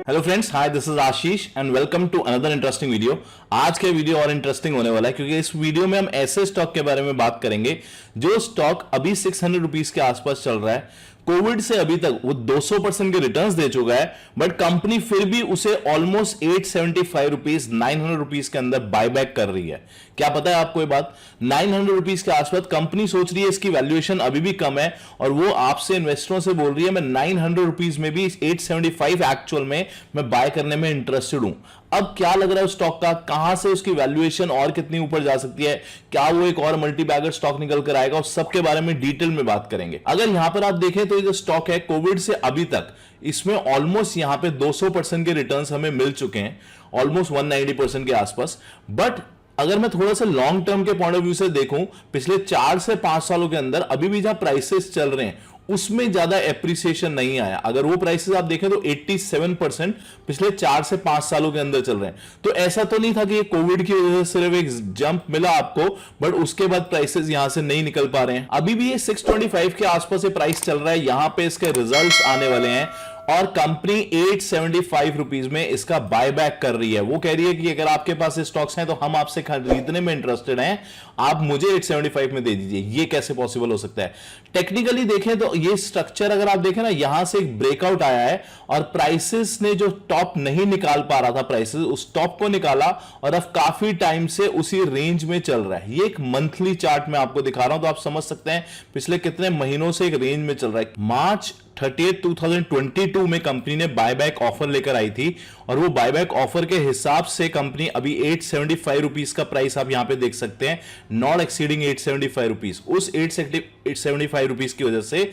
Hello friends, hi, this is Ashish and welcome to another interesting video. आज के video और interesting होने वाला है क्योंकि इस वीडियो में हम ऐसे स्टॉक के बारे में बात करेंगे जो स्टॉक अभी 600 रुपीज के आसपास चल रहा है। कोविड से अभी तक वो 200% के रिटर्न्स दे चुका है, बट कंपनी फिर भी उसे ऑलमोस्ट 875 रुपीज 900 रुपीज के अंदर बायबैक कर रही है। क्या पता है आपको ये बात? 900 रुपीज के आसपास कंपनी सोच रही है इसकी वैल्यूएशन अभी भी कम है और वो आपसे इन्वेस्टरों से बोल रही है मैं 900 रुपीज में भी 875 एक्चुअल में मैं बाय करने में इंटरेस्टेड हूं। अब क्या लग रहा है उस स्टॉक का, कहां से उसकी वैल्यूएशन और कितनी ऊपर जा सकती है, क्या वो एक और मल्टी बैगर स्टॉक निकल कर आएगा, उस सब के बारे में डिटेल में बात करेंगे। अगर यहां पर आप देखें तो ये जो स्टॉक है कोविड से अभी तक इसमें ऑलमोस्ट यहां पे 200% के रिटर्न्स हमें मिल चुके हैं, ऑलमोस्ट 190% के आसपास। बट अगर मैं थोड़ा सा लॉन्ग टर्म के पॉइंट ऑफ व्यू से देखूं, पिछले 4 से 5 सालों के अंदर अभी भी जहां प्राइसेस चल रहे हैं उसमें ज्यादा एप्रिसिएशन नहीं आया। अगर वो प्राइसेस आप देखें तो 87% पिछले 4 से 5 सालों के अंदर चल रहे हैं। तो ऐसा तो नहीं था कि ये कोविड की वजह से सिर्फ एक जंप मिला आपको, बट उसके बाद प्राइसेस यहां से नहीं निकल पा रहे हैं। अभी भी ये 625 के आसपास ये प्राइस चल रहा है, यहां पे इसके रिजल्ट्स आने वाले हैं और कंपनी 875 रुपीज में इसका बायबैक कर रही है। वो कह रही है कि अगर आपके पास स्टॉक्स हैं तो हम आपसे खरीदने में इंटरेस्टेड हैं, आप मुझे 875 में दे दीजिए। ये कैसे पॉसिबल हो सकता है? टेक्निकली देखें तो ये स्ट्रक्चर अगर आप देखें ना, यहां से एक ब्रेकआउट आया है और प्राइसेस ने जो टॉप नहीं निकाल पा रहा था, प्राइसेस उस टॉप को निकाला और अब काफी टाइम से उसी रेंज में चल रहा है। ये एक मंथली चार्ट में आपको दिखा रहा हूं तो आप समझ सकते हैं पिछले कितने महीनों से एक रेंज में चल रहा है। मार्च 30 2022 में कंपनी ने बायबैक ऑफर लेकर आई थी और वो बायबैक ऑफर के हिसाब से कंपनी अभी 875 रुपीज का प्राइस आप यहां पे देख सकते हैं, नॉट एक्सीडिंग 875 रुपीज। उस 875 रुपीज की वजह से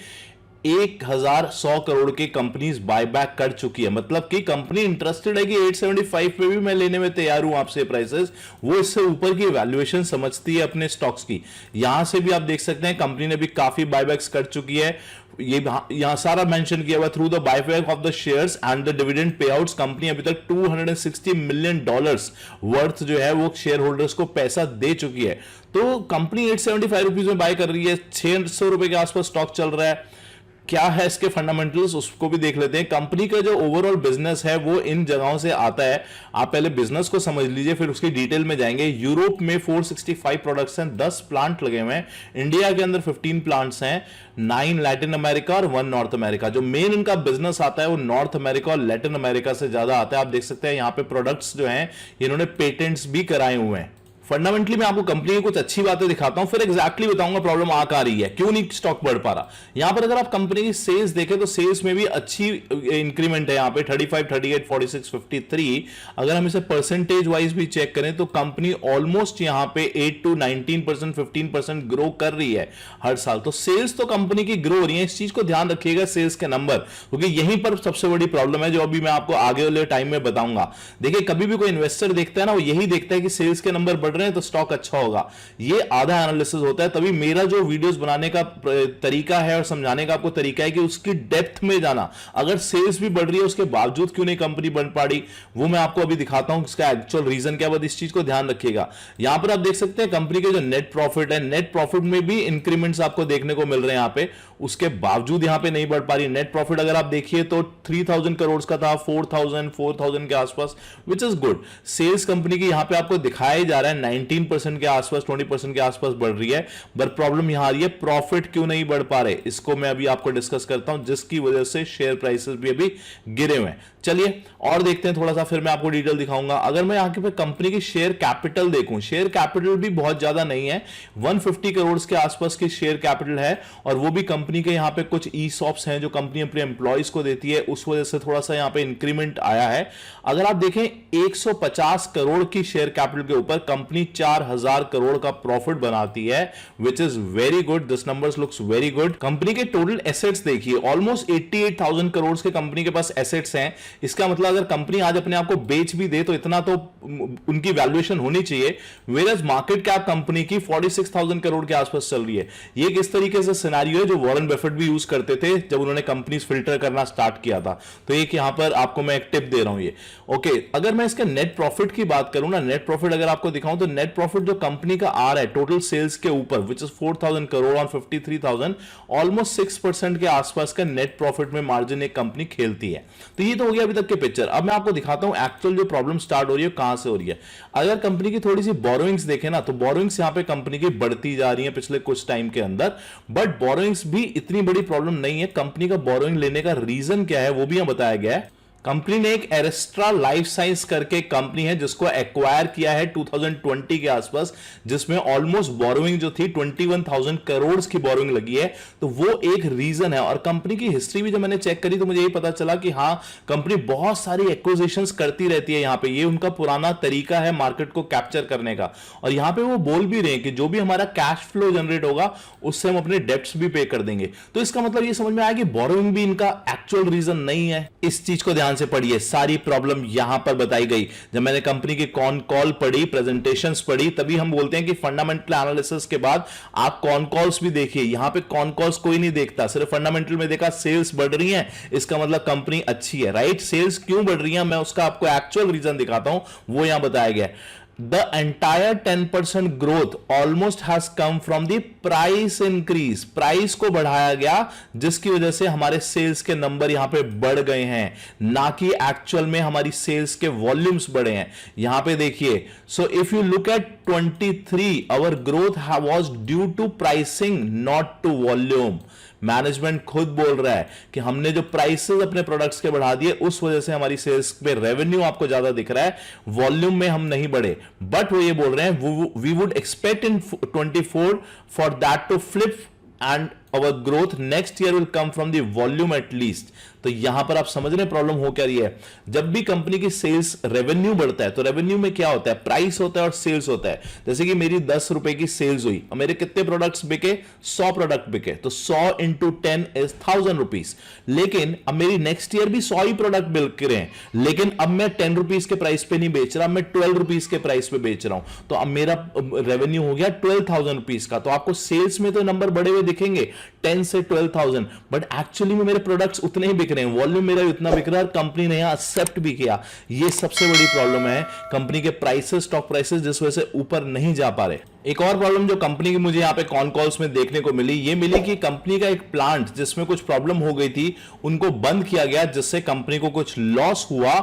1100 करोड़ की कंपनीज बायबैक कर चुकी है। मतलब कि कंपनी इंटरेस्टेड है कि 875 पे भी मैं लेने में तैयार हूं आपसे प्राइसेस। वो इससे ऊपर की वैल्यूएशन समझती है अपने स्टॉक्स की। यहां से भी आप देख सकते हैं कंपनी ने भी काफी बायबैक्स कर चुकी है। ये यहां सारा मेंशन किया हुआ, through the buyback of the shares and the dividend pay outs company अभी तक $260 मिलियन वर्थ जो है वो शेयर होल्डर्स को पैसा दे चुकी है। तो कंपनी 875 रुपीज में बाय कर रही है, 600 रुपए के आसपास स्टॉक चल रहा है। क्या है इसके फंडामेंटल्स, उसको भी देख लेते हैं। कंपनी का जो ओवरऑल बिजनेस है वो इन जगहों से आता है। आप पहले बिजनेस को समझ लीजिए, फिर उसकी डिटेल में जाएंगे। यूरोप में 465 प्रोडक्ट्स हैं, 10 प्लांट लगे हुए हैं। इंडिया के अंदर 15 प्लांट्स हैं, 9 लैटिन अमेरिका और 1 नॉर्थ अमेरिका। जो मेन इनका बिजनेस आता है वो नॉर्थ अमेरिका और लैटिन अमेरिका से ज्यादा आता है। आप देख सकते हैं यहाँ पे प्रोडक्ट्स जो हैं इन्होंने पेटेंट्स भी कराए हुए हैं। फंडामेंटली मैं आपको कंपनी की कुछ अच्छी बातें दिखाता हूं, फिर एग्जैक्टली बताऊंगा प्रॉब्लम आ कहां रही है, क्यों नहीं स्टॉक बढ़ पा रहा। यहां पर अगर आप कंपनी की सेल्स देखें तो सेल्स में भी अच्छी इंक्रीमेंट है। यहां पे 35, 38, 46, 53। अगर हम इसे परसेंटेज वाइज भी चेक करें तो कंपनी ऑलमोस्ट यहां पे 8 to 19%, 15% ग्रो कर रही है हर साल। तो सेल्स तो कंपनी की ग्रो हो रही है, इस चीज को ध्यान रखिएगा सेल्स के नंबर, क्योंकि यहीं पर सबसे बड़ी प्रॉब्लम है जो अभी मैं आपको आगे वाले टाइम में बताऊंगा। देखिए कभी भी कोई इन्वेस्टर देखता है ना, वो यही देखता है कि सेल्स के नंबर बढ़ रहे हैं तो स्टॉक अच्छा होगा। ये आधा एनालिसिस होता है। तभी मेरा जो वीडियोस बनाने का तरीका है और समझाने का आपको तरीका है कि उसकी डेप्थ में जाना। अगर सेल्स भी बढ़ रही है उसके बावजूद क्यों नहीं कंपनी बढ़ पा रही, वो मैं आपको अभी दिखाता हूं इसका एक्चुअल रीजन क्या। इस चीज को ध्यान रखिएगा। यहां पर आप देख सकते हैं कंपनी के जो नेट प्रॉफिट है, नेट प्रॉफिट में भी इंक्रीमेंट्स आपको देखने को मिल रहे हैं यहां पे, उसके बावजूद यहां पे नहीं बढ़ पा रही। नेट प्रॉफिट अगर आप देखिए तो 3000 करोड़ का था, 4000 के आसपास, which is good. Sales company की यहां पे आपको दिखाया जा रहा है 19% के आसपास, 20% के आसपास बढ़ रही है। बट प्रॉब्लम यहां आ रही है प्रॉफिट क्यों नहीं बढ़ पा रहे, इसको मैं अभी आपको डिस्कस करता हूं, जिसकी वजह से शेयर प्राइसेस भी अभी गिरे हुए हैं। चलिए और देखते हैं थोड़ा सा, फिर मैं आपको डिटेल दिखाऊंगा। अगर मैं यहां पे कंपनी की शेयर कैपिटल देखूं, शेयर कैपिटल भी बहुत ज्यादा नहीं है, 150 करोड़ के आसपास की शेयर कैपिटल है और वो भी कंपनी के यहां पे कुछ ईसॉप्स हैं जो कंपनी अपने एम्प्लॉइज को देती है, उस वजह से थोड़ा सा यहां पे इंक्रीमेंट आया है। अगर आप देखें 150 करोड़ की शेयर कैपिटल के ऊपर कंपनी 4000 करोड़ का प्रॉफिट बनाती है, which is very good. This numbers looks very good. Company के टोटल एसेट्स देखिए, ऑलमोस्ट 88,000 करोड़ के कंपनी के पास एसेट्स हैं। इसका मतलब अगर कंपनी आज अपने आप को बेच भी दे तो इतना तो उनकी वैल्यूएशन होनी चाहिए। वेयरएज मार्केट कैप कंपनी की 46,000 करोड़ के आसपास चल रही है। ये किस तरीके से सिनेरियो है जो वॉरेन बफेट भी यूज करते थे जब उन्होंने कंपनीज फिल्टर करना स्टार्ट किया था। तो एक यहां पर आपको मैं एक टिप दे रहा हूं ये। ओके, अगर मैं इसके नेट प्रॉफिट की बात करूं ना, नेट प्रॉफिट अगर आपको दिखाऊं तो तो नेट प्रॉफिट जो कंपनी का आ रहा है टोटल सेल्स के ऊपर, which is 4,000 crore on 53,000, almost 6% के आसपास का नेट प्रॉफिट में मार्जिन एक कंपनी खेलती है। तो ये तो हो गया अभी तक के पिक्चर। अब मैं आपको दिखाता हूं एक्चुअल जो प्रॉब्लम स्टार्ट हो रही है कहां से हो रही है। अगर कंपनी की थोड़ी सी बोरोइंग्स देखें ना, तो बोरोइंग्स यहां पे कंपनी की बढ़ती जा रही है पिछले कुछ टाइम के अंदर, बट बोरोइंग्स भी इतनी बड़ी प्रॉब्लम नहीं है। कंपनी का बोरोइंग लेने का रीजन क्या है वो भी यहां बताया गया है। कंपनी ने एक एरेस्ट्रा लाइफ साइंस करके कंपनी है जिसको एक्वायर किया है 2020 के आसपास, जिसमें ऑलमोस्ट बोरोइंग जो थी 21,000 करोड़ की बोरोइंग लगी है। तो वो एक रीजन है। और कंपनी की हिस्ट्री भी जब मैंने चेक करी तो मुझे ये पता चला कि हाँ, कंपनी बहुत सारी एक्विजिशंस करती रहती है। यहां पे ये उनका पुराना तरीका है मार्केट को कैप्चर करने का। और यहां पे वो बोल भी रहे हैं कि जो भी हमारा कैश फ्लो जनरेट होगा उससे हम अपने डेब्ट्स भी पे कर देंगे। तो इसका मतलब ये समझ में आया कि बोरोइंग भी इनका एक्चुअल रीजन नहीं है। इस चीज को ध्यान से पढ़िए, सारी प्रॉब्लम यहां पर बताई गई। जब मैंने कंपनी की कॉन कॉल पढ़ी, प्रेजेंटेशंस पढ़ी, तभी हम बोलते हैं कि फंडामेंटल एनालिसिस के बाद आप कॉन कॉल्स भी देखिए। यहां पे कॉन कॉल्स कोई नहीं देखता, सिर्फ फंडामेंटल में देखा सेल्स बढ़ रही है, इसका मतलब कंपनी अच्छी है, राइट। सेल्स क्यों बढ़ रही है मैं उसका आपको एक्चुअल रीजन दिखाता हूं, वो यहां बताया गया है। The entire 10% growth almost has come from the price increase. Price को बढ़ाया गया जिसकी वजह से हमारे सेल्स के नंबर यहां पे बढ़ गए हैं, ना कि एक्चुअल में हमारी सेल्स के वॉल्यूम्स बढ़े हैं। यहां पे देखिए, so if you look at 23, our growth was due to pricing, not to volume. Management खुद बोल रहा है कि हमने जो प्राइसेस अपने प्रोडक्ट्स के बढ़ा दिए उस वजह से हमारी सेल्स पे रेवेन्यू आपको ज्यादा दिख रहा है, वॉल्यूम में हम नहीं बढ़े। बट वो ये बोल रहे हैं we would expect in 24 for that to flip and our growth next year will come from the volume at least. तो यहां पर आप समझ रहे हैं प्रॉब्लम हो क्या रही है। जब भी कंपनी की सेल्स रेवेन्यू बढ़ता है तो रेवेन्यू में क्या होता है, प्राइस होता है और सेल्स होता है। जैसे कि मेरी 10 रुपए की सेल्स हुई और मेरे कितने प्रोडक्ट्स बिके, 100 प्रोडक्ट बिके, तो 100 इंटू 10 इज 1000 रुपीज। लेकिन अब मेरी नेक्स्ट ईयर भी 100 ही प्रोडक्ट बिक रहे हैं, लेकिन अब मैं 10 रुपीज के प्राइस पे नहीं बेच रहा, मैं 12 रुपीज के प्राइस पे बेच रहा हूं। तो अब मेरा रेवेन्यू हो गया 12,000 रुपीज का। तो आपको सेल्स में तो नंबर बड़े हुए दिखेंगे 10 से 12,000, बट एक्चुअली में मेरे प्रोडक्ट्स उतने ही बिक रहे हैं, वॉल्यूम मेरा उतना बिक रहा है और कंपनी ने यहां एक्सेप्ट भी किया। ये सबसे बड़ी प्रॉब्लम है कंपनी के प्राइसेस, स्टॉक प्राइसेस जिस वजह से ऊपर नहीं जा पा रहे। एक और प्रॉब्लम जो कंपनी की मुझे यहां पे कॉन कॉल्स में देखने को मिली, ये मिली कि कंपनी का एक प्लांट जिसमें कुछ प्रॉब्लम हो गई थी उनको बंद किया गया, जिससे कंपनी को कुछ लॉस हुआ।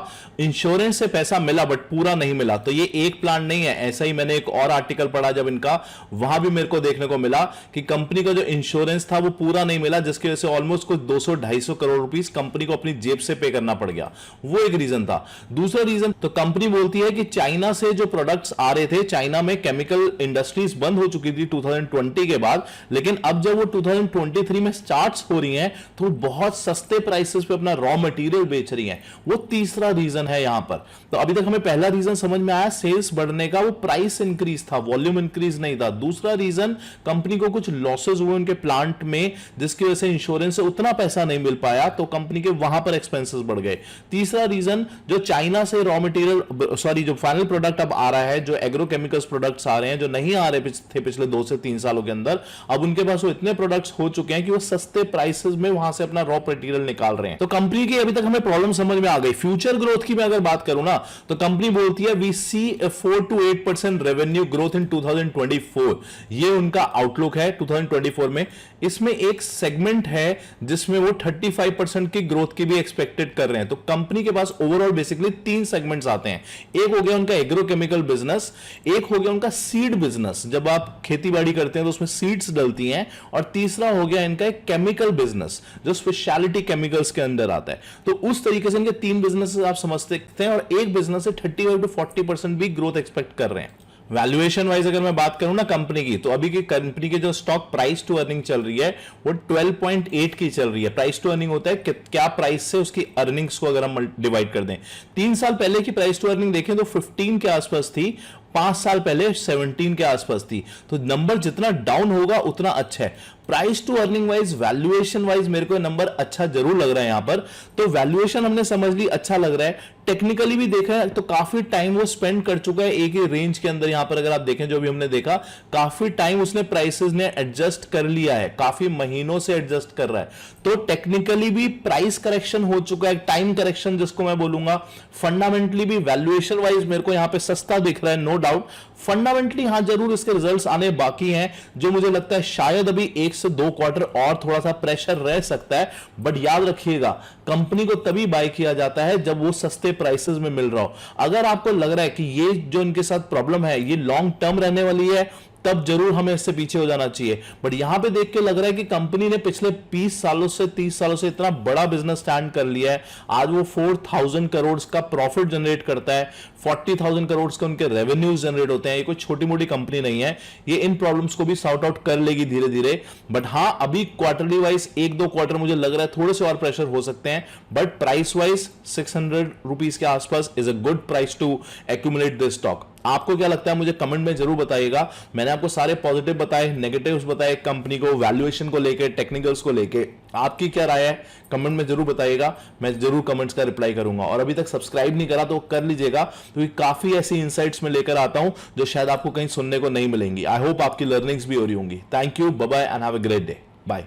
इंश्योरेंस से पैसा मिला बट पूरा नहीं मिला। तो ये एक प्लांट नहीं है, ऐसा ही मैंने एक और आर्टिकल पढ़ा जब इनका, वहां भी मेरे को देखने को मिला कि कंपनी का जो इंश्योरेंस था वो पूरा नहीं मिला, जिसकी वजह से ऑलमोस्ट कुछ 200-250 करोड़ रुपीस कंपनी को अपनी जेब से पे करना पड़ गया। वो एक रीजन था। दूसरा रीजन, तो कंपनी बोलती है कि चाइना से जो प्रोडक्ट्स आ रहे थे, चाइना में केमिकल इंडस्ट्रीज बंद हो चुकी थी 2020 के बाद, लेकिन अब जब वो 2023 में स्टार्ट हो रही हैं तो बहुत सस्ते प्राइसेस पे अपना रॉ मटेरियल बेच रही हैं। वो तीसरा रीजन है यहां पर। तो अभी तक हमें पहला रीजन समझ में आया, सेल्स बढ़ने का, वो प्राइस इंक्रीज था, वॉल्यूम इंक्रीज नहीं था। दूसरा रीजन, कंपनी को कुछ लॉसेस हुए उनके प्लांट में, जिसकी वजह से इंश्योरेंस से उतना पैसा नहीं मिल पाया, तो कंपनी के वहां पर एक्सपेंसेस बढ़ गए। तीसरा रीजन, जो चाइना से रॉ मटेरियल, सॉरी, जो फाइनल प्रोडक्ट अब आ रहा है, जो एग्रोकेमिकल्स प्रोडक्ट्स आ रहे हैं, जो नहीं आ रहे थे पिछले 2 से 3 सालों के अंदर, अब उनके पास वो इतने प्रोडक्ट्स हो चुके हैं कि वो सस्ते प्राइसेस में वहां से अपना रॉ मटेरियल निकाल रहे हैं। तो कंपनी की अभी तक हमें प्रॉब्लम समझ में आ गई। फ्यूचर ग्रोथ की मैं अगर बात करूं ना, तो कंपनी बोलती है we see 4 to 8% revenue growth in 2024। ये उनका आउटलुक है 2024 में। इसमें एक सेगमेंट है जिसमें वो 35% की ग्रोथ की भी एक्सपेक्टेड कर रहे हैं। तो कंपनी के पास ओवरऑल बेसिकली 3 सेगमेंट्स आते हैं। एक हो गया उनका एग्रोकेमिकल बिजनेस, एक हो गया उनका सीड बिजनेस, जब आप खेती बाड़ी करते हैं तो उसमें सीड्स डलती हैं, और तीसरा हो गया इनका एक केमिकल बिजनेस जो स्पेशलिटी केमिकल्स के अंदर आता है। तो उस तरीके से इनके 3 बिजनेस आप समझ सकते हैं, और एक बिजनेस से 35 to 40% भी ग्रोथ एक्सपेक्ट कर रहे हैं। वैल्यूएशन वाइज अगर मैं बात करूं ना कंपनी की, तो अभी की कंपनी की जो स्टॉक प्राइस टू अर्निंग चल रही है वो 12.8 की चल रही है। प्राइस टू अर्निंग होता है कि क्या प्राइस से उसकी अर्निंग्स को अगर हम डिवाइड कर दें। 3 साल पहले की प्राइस टू अर्निंग देखें तो 15 के आसपास थी, 5 साल पहले 17 के आसपास थी। तो नंबर जितना डाउन होगा उतना अच्छा है। Price to earning wise, valuation wise मेरे को नंबर अच्छा जरूर लग रहा है यहां पर। तो वैल्यूएशन हमने समझ ली, अच्छा लग रहा है। टेक्निकली भी देखा है तो काफी टाइम वो स्पेंड कर चुका है एक ही रेंज के अंदर। यहां पर अगर आप देखें जो भी हमने देखा, काफी टाइम उसने प्राइसेस ने एडजस्ट कर लिया है, काफी महीनों से एडजस्ट कर रहा है। तो टेक्निकली भी प्राइस करेक्शन हो चुका है, टाइम करेक्शन जिसको मैं बोलूंगा। फंडामेंटली भी वैल्यूएशन वाइज मेरे को यहां पे सस्ता दिख रहा है, नो डाउट। फंडामेंटली हाँ जरूर इसके रिजल्ट्स आने बाकी हैं, जो मुझे लगता है शायद अभी 1 से 2 क्वार्टर और थोड़ा सा प्रेशर रह सकता है। बट याद रखिएगा, कंपनी को तभी बाय किया जाता है जब वो सस्ते प्राइसेस में मिल रहा हो। अगर आपको लग रहा है कि ये जो इनके साथ प्रॉब्लम है ये लॉन्ग टर्म रहने वाली है, तब जरूर हमें इससे पीछे हो जाना चाहिए। बट यहां पे देख के लग रहा है कि कंपनी ने पिछले 20 सालों से 30 सालों से इतना बड़ा बिजनेस स्टैंड कर लिया है। आज वो 4000 करोड़ का प्रॉफिट जनरेट करता है, 40,000 करोड़ के उनके रेवेन्यूज जनरेट होते हैं। ये कोई छोटी मोटी कंपनी नहीं है, ये इन प्रॉब्लम्स को भी सॉर्ट आउट कर लेगी धीरे धीरे। बट हां, अभी क्वार्टरली वाइज 1-2 क्वार्टर मुझे लग रहा है थोड़े से और प्रेशर हो सकते हैं। बट प्राइस वाइज 600 रुपीज के आसपास is a good price to accumulate this stock. आपको क्या लगता है मुझे कमेंट में जरूर बताइएगा। मैंने आपको सारे पॉजिटिव बताए, नेगेटिव्स बताए, कंपनी को वैल्यूएशन को लेके, टेक्निकल्स को लेके। आपकी क्या राय है कमेंट में जरूर बताइएगा, मैं जरूर कमेंट्स का रिप्लाई करूंगा। और अभी तक सब्सक्राइब नहीं करा तो कर लीजिएगा, क्योंकि काफी ऐसी इनसाइट्स में लेकर आता हूं जो शायद आपको कहीं सुनने को नहीं मिलेंगी। आई होप आपकी लर्निंग्स भी हो रही होंगी। Thank you, bye bye and have a great day. Bye.